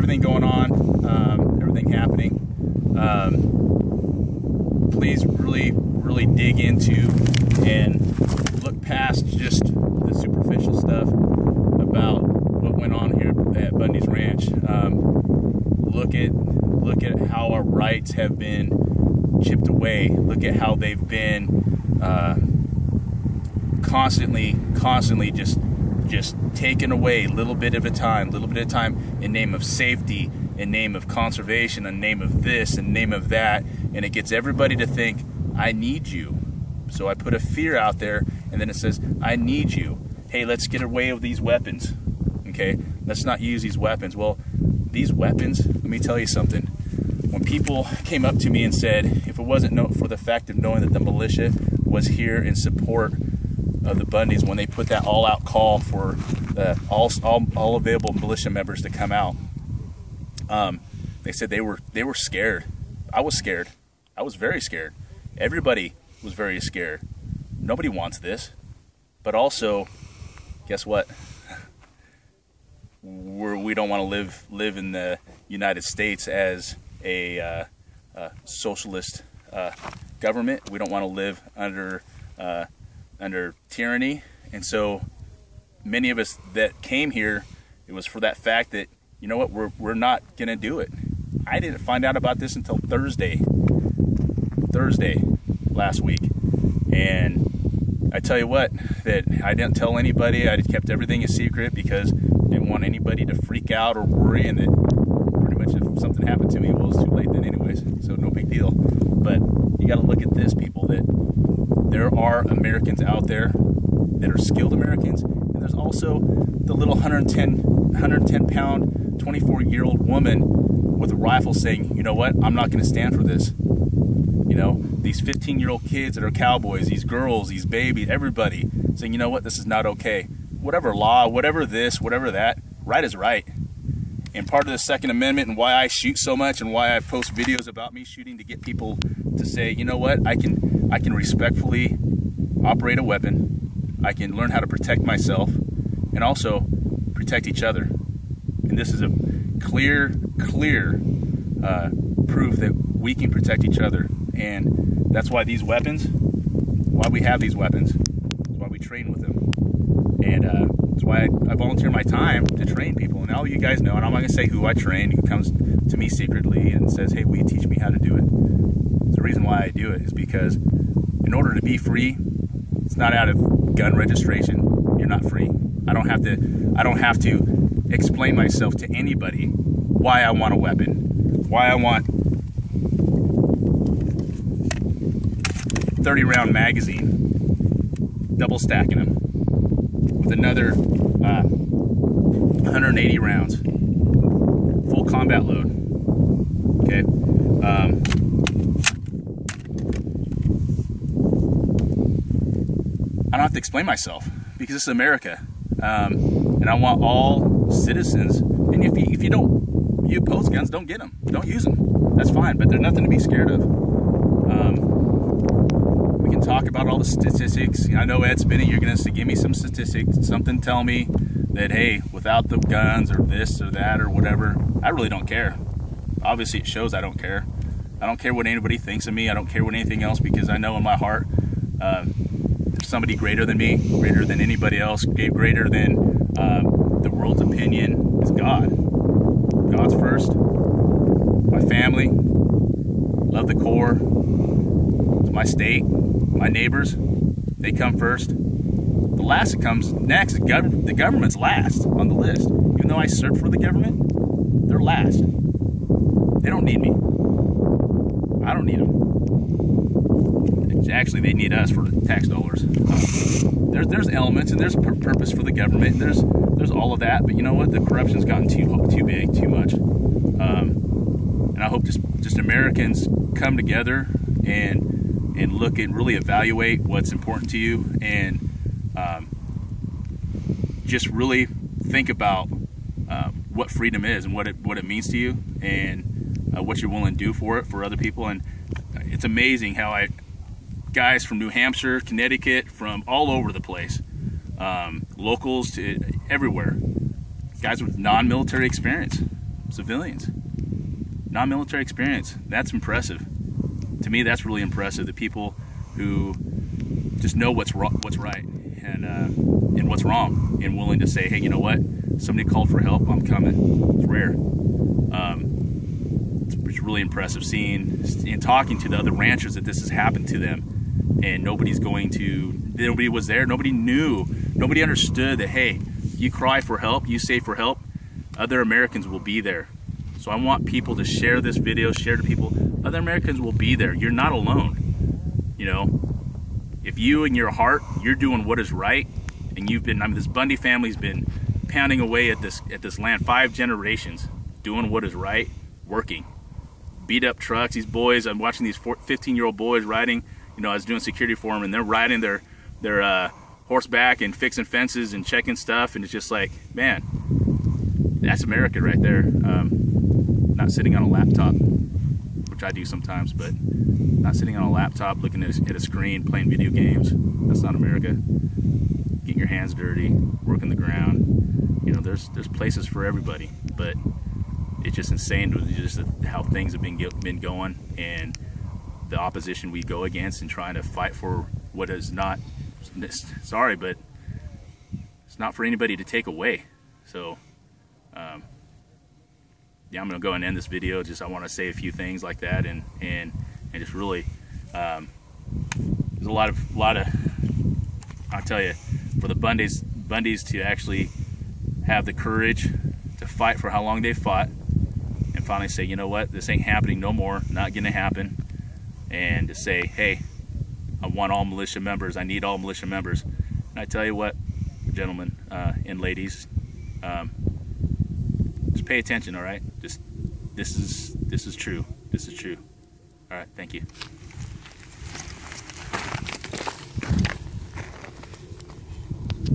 everything going on, everything happening, please really dig into and look past just the superficial stuff about what went on here at Bundy's Ranch. Look at how our rights have been chipped away. Look at how they've been constantly just taken away, little bit at a time, in name of safety, in name of conservation, in name of this, in name of that, and it gets everybody to think, I need you. So I put a fear out there, and then it says, I need you. Hey, let's get away with these weapons. Okay, let's not use these weapons. Well, these weapons, let me tell you something. When people came up to me and said, if it wasn't for the fact of knowing that the militia was here in support of the Bundys, when they put that all-out call for all available militia members to come out, they said they were scared. I was scared. I was very scared. Everybody was very scared. Nobody wants this. But also, guess what? We don't want to live in the United States as a socialist government. We don't want to live under tyranny. And so many of us that came here, it was for that fact that, you know what, we're not going to do it. I didn't find out about this until Thursday last week. And I tell you what, that I didn't tell anybody. I kept everything a secret because I didn't want anybody to freak out or worry, and that pretty much if something happened to me, well, it's too late then anyways, so no big deal. But you got to look at this, people, that there are Americans out there that are skilled Americans, and there's also the little 110 pound, 24-year-old woman with a rifle saying, you know what, I'm not going to stand for this. You know, these 15-year-old kids that are cowboys, these girls, these babies, everybody saying, you know what, this is not okay. Whatever law, whatever this, whatever that, right is right. And part of the Second Amendment and why I shoot so much and why I post videos about me shooting, to get people to say, you know what, I can respectfully operate a weapon. I can learn how to protect myself and also protect each other. And this is a clear proof that we can protect each other. And that's why these weapons, why we have these weapons, that's why we train with them. And that's why I volunteer my time to train people. And all you guys know, and I'm not going to say who I train, who comes to me secretly and says, hey, will you teach me how to do it? The reason why I do it is because in order to be free, it's not out of gun registration. You're not free. I don't have to explain myself to anybody why I want a weapon, why I want 30-round magazine, double stacking them with another 180 rounds, full combat load. Okay. I don't have to explain myself because this is America, and I want all citizens. And if you oppose guns, don't get them, don't use them. That's fine, but there's nothing to be scared of. We can talk about all the statistics. I know Ed Spinney, you're going to give me some statistics, something tell me that, hey, without the guns or this or that or whatever, I really don't care. Obviously it shows I don't care. I don't care what anybody thinks of me. I don't care what anything else, because I know in my heart there's somebody greater than me, greater than anybody else, greater than the world's opinion is God. God's first. My family, love the Corps. It's my state, my neighbors, they come first. The last that comes next, the government's last on the list. Even though I serve for the government, they're last. They don't need me. I don't need them. Actually, they need us for the tax dollars. There's elements and there's purpose for the government. There's all of that, but you know what? The corruption's gotten too big, too much. And I hope just Americans come together and look and really evaluate what's important to you, and just really think about what freedom is and what it means to you, and what you're willing to do for it for other people. And it's amazing how guys from New Hampshire, Connecticut, from all over the place, locals to everywhere, guys with non-military experience civilians. Non-military experience. That's impressive. To me, that's really impressive. The people who just know what's right and what's wrong, and willing to say, hey, you know what? Somebody called for help. I'm coming. It's rare. It's really impressive seeing and talking to the other ranchers that this has happened to them, and nobody was there. Nobody knew. Nobody understood that, hey, you cry for help, you say for help, other Americans will be there. So I want people to share this video, share to people. Other Americans will be there. You're not alone. You know, if you in your heart, you're doing what is right, and you've been, I mean, this Bundy family's been pounding away at this land, 5 generations, doing what is right, working. Beat up trucks, these boys, I'm watching these 15-year-old boys riding, you know, I was doing security for them, and they're riding their horseback and fixing fences and checking stuff, and it's just like, man, that's America right there. Not sitting on a laptop, which I do sometimes, but not sitting on a laptop looking at a screen playing video games. That's not America. Getting your hands dirty, working the ground. You know, there's places for everybody, but it's just insane to just how things have been going, and the opposition we go against, and trying to fight for what is not, sorry, but it's not for anybody to take away. So yeah, I'm gonna go and end this video. Just I want to say a few things like that, and just really there's a lot of I'll tell you, for the Bundys to actually have the courage to fight for how long they fought, and finally say, you know what, this ain't happening no more, not gonna happen, and to say, hey, I want all militia members, I need all militia members. And I tell you what, gentlemen and ladies, just pay attention, all right? Just this is true. This is true. All right, thank you.